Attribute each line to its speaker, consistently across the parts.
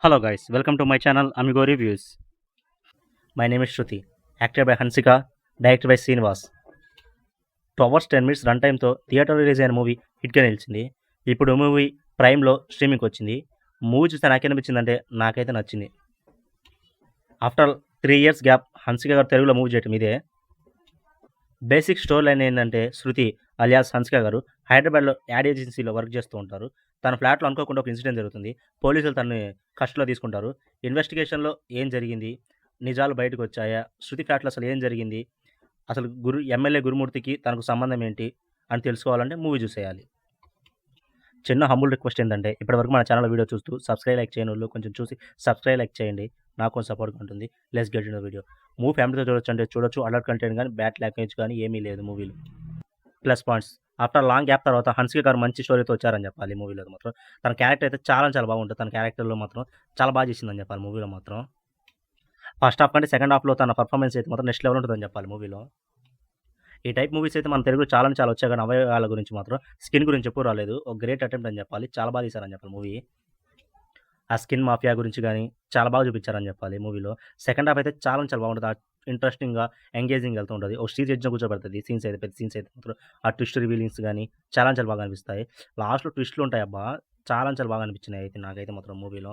Speaker 1: Hello guys, welcome to my channel Amigo Reviews. My name is Shruti, acted by Hansika, directed by Srinivas. 2 hours 10 minutes run టైమ్తో theatre release అయిన movie హిట్గా నిలిచింది. ఇప్పుడు movie ప్రైమ్లో స్ట్రీమింగ్కి వచ్చింది. Movie చూస్తే నాకేమనిపించిందంటే నాకైతే నచ్చింది. ఆఫ్టర్ 3 years గ్యాప్ హన్సిక గారు తెలుగులో మూవీ చేయటం ఇదే. బేసిక్ స్టోరీ లైన్ ఏంటంటే శృతి అలియాస్ హన్సిక గారు హైదరాబాద్లో యాడ్ ఏజెన్సీలో వర్క్ చేస్తూ ఉంటారు. తన ఫ్లాట్లో అనుకోకుండా ఒక ఇన్సిడెంట్ జరుగుతుంది. పోలీసులు తనని కస్టడీలో తీసుకుంటారు. ఇన్వెస్టిగేషన్లో ఏం జరిగింది, నిజాలు బయటకు వచ్చాయా, శృతి ఫ్లాట్లో అసలు ఏం జరిగింది, అసలు ఎమ్మెల్యే గురుమూర్తికి తనకు సంబంధం ఏంటి అని తెలుసుకోవాలంటే మూవీ చూసేయాలి. చిన్న హంబుల్ రిక్వెస్ట్ ఏంటంటే ఇప్పటివరకు మన ఛానల్ వీడియో చూస్తూ సబ్స్క్రైబ్ లైక్ చేయని వాళ్ళు కొంచెం చూసి సబ్స్క్రైబ్ లైక్ చేయండి. నాకు కొంచెం సపోర్ట్గా ఉంటుంది. Let's get in the video. Movie ఫ్యామిలీతో చూడొచ్చు అంటే చూడొచ్చు. అడల్ట్ కంటెంట్ కానీ బ్యాడ్ లాంగ్వేజ్ కానీ ఏమీ లేదు మూవీలో. Plus points after long gap తర్వాత హన్సిక గారు మంచి స్టోరీతో వచ్చారని చెప్పాలి. మూవీలో మాత్రం తన క్యారెక్టర్ అయితే చాలా చాలా బాగుంటుంది. తన క్యారెక్టర్లో మాత్రం చాలా బాగా చేసిందని చెప్పాలి. మూవీలో మాత్రం ఫస్ట్ హాఫ్ కంటే సెకండ్ హాఫ్లో తన పర్ఫార్మెన్స్ అయితే మాత్రం నెక్స్ట్ లెవెల్ ఉంటుందని చెప్పాలి. మూవీలో ఈ టైప్ మూవీస్ అయితే మన తెలుగులో చాలా చాలా వచ్చాయి కానీ అవయవాల గురించి మాత్రం స్కిన్ గురించి ఎప్పుడు రాలేదు. ఒక గ్రేట్ అటెంప్ట్ అని చెప్పాలి. చాలా బాగా తీశారని చెప్పాలి మూవీ. ఆ స్కిన్ మాఫియా గురించి కానీ చాలా బాగా చూపించారని చెప్పాలి మూవీలో. సెకండ్ హాఫ్ అయితే చాలా చాలా బాగుంటుంది. ఇంట్రెస్టింగ్గా ఎంగేజింగ్ వెళ్తూ ఉంటుంది. ఒక స్టేజ్ ఎడ్జ్లో కూర్చోబెడుతుంది. సీన్స్ అయితే పెద్ద సీన్స్ అయితే మాత్రం ఆ ట్విస్ట్ రివీలింగ్స్ కానీ చాలా చాలా బాగా అనిపిస్తాయి. లాస్ట్లో ట్విస్ట్లు ఉంటాయి అబ్బా, చాలా చాలా బాగా అనిపించినాయి అయితే నాకైతే మాత్రం మూవీలో.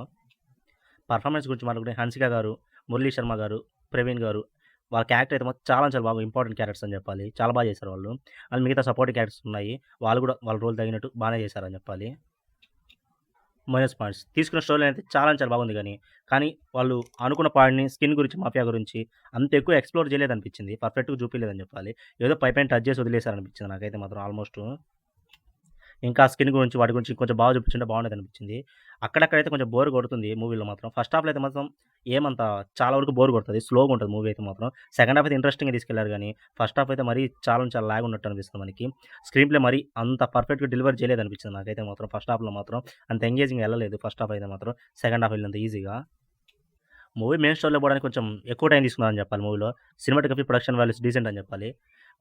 Speaker 1: పర్ఫార్మెన్స్ గురించి మాట్లాడుకుంటే హన్సిక గారు, మురళీ శర్మ గారు, ప్రవీణ్ గారు వాళ్ళ క్యారెక్టర్ అయితే మాత్రం చాలా చాలా బాగా ఇంపార్టెంట్ క్యారెక్టర్స్ అని చెప్పాలి. చాలా బాగా చేశారు వాళ్ళు. అండ్ మిగతా సపోర్టింగ్ క్యారెక్టర్స్ ఉన్నాయి. వాళ్ళు కూడా వాళ్ళ రోల్ తగినట్టు బాగానే చేశారని చెప్పాలి. మైనస్ పాయింట్స్ తీసుకున్న స్టోరీ అయితే చాలా చాలా బాగుంది కానీ వాళ్ళు అనుకున్న పాయింట్ని స్కిన్ గురించి మాఫియా గురించి అంత ఎక్కువ ఎక్స్ప్లోర్ చేయలేదనిపించింది. పర్ఫెక్ట్గా చూపించలేదని చెప్పాలి. ఏదో పైన టచ్ చేసి వదిలేశారనిపించింది నాకైతే మాత్రం ఆల్మోస్ట్. ఇంకా స్కిన్ గురించి వాటి గురించి కొంచెం బాగా చూపించుంటే బాగుండేది అనిపించింది. అక్కడక్కడైతే కొంచెం బోర్ కొడుతుంది మూవీలో మాత్రం. ఫస్ట్ హాఫ్లో అయితే మాత్రం ఏమంత చాలా వరకు బోర్ కొడుతుంది. స్లోగా ఉంటుంది మూవీ అయితే మాత్రం. సెకండ్ హాఫ్ అయితే ఇంట్రెస్టింగ్గా తీసుకెళ్లారు కానీ ఫస్ట్ హాఫ్ అయితే మరీ చాలా చాలా లాగ్ ఉన్నట్టు అనిపిస్తుంది మనకి. స్క్రీన్ ప్లే మరీ అంత పర్ఫెక్ట్గా డెలివర్ చేయలేదు అనిపించింది నాకైతే మాత్రం. ఫస్ట్ హాఫ్లో మాత్రం అంత ఎంగేజింగ్ వెళ్ళలేదు ఫస్ట్ హాఫ్ అయితే మాత్రం. సెకండ్ హాఫ్ వెళ్ళినంత ఈజీగా. మూవీ మెయిన్ స్టోరీలో పోవడానికి కొంచెం ఎక్కువ టైం తీసుకున్నారని చెప్పాలి మూవీలో. సినిమాటోగ్రఫీ ప్రొడక్షన్ వాల్యూస్ డీసెంట్ అని చెప్పాలి.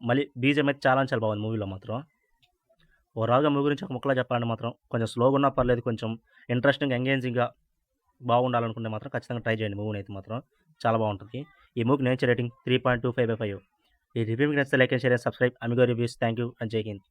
Speaker 1: మళ్ళీ బీజిఎం అయితే చాలా చాలా బాగుంది మూవీలో మాత్రం. ఓవరాల్‌గా మూవీ గురించి ఒక ముక్కలో చెప్పాలంటే మాత్రం కొంచెం స్లోగా ఉన్నా పర్లేదు. కొంచెం ఇంట్రెస్టింగ్, ఎంగేజింగ్‌గా బాగుండాలనుకుంటే మాత్రం ఖచ్చితంగా ట్రై చేయండి మూవీనైతే మాత్రం. చాలా బాగుంటుంది. ఈ మూవీకి నేను ఇచ్చే రేటింగ్ 3.25/5. ఈ రివ్యూ మీకు నచ్చితే like and share and subscribe. Amigo reviews. Thank you and జై హింద్.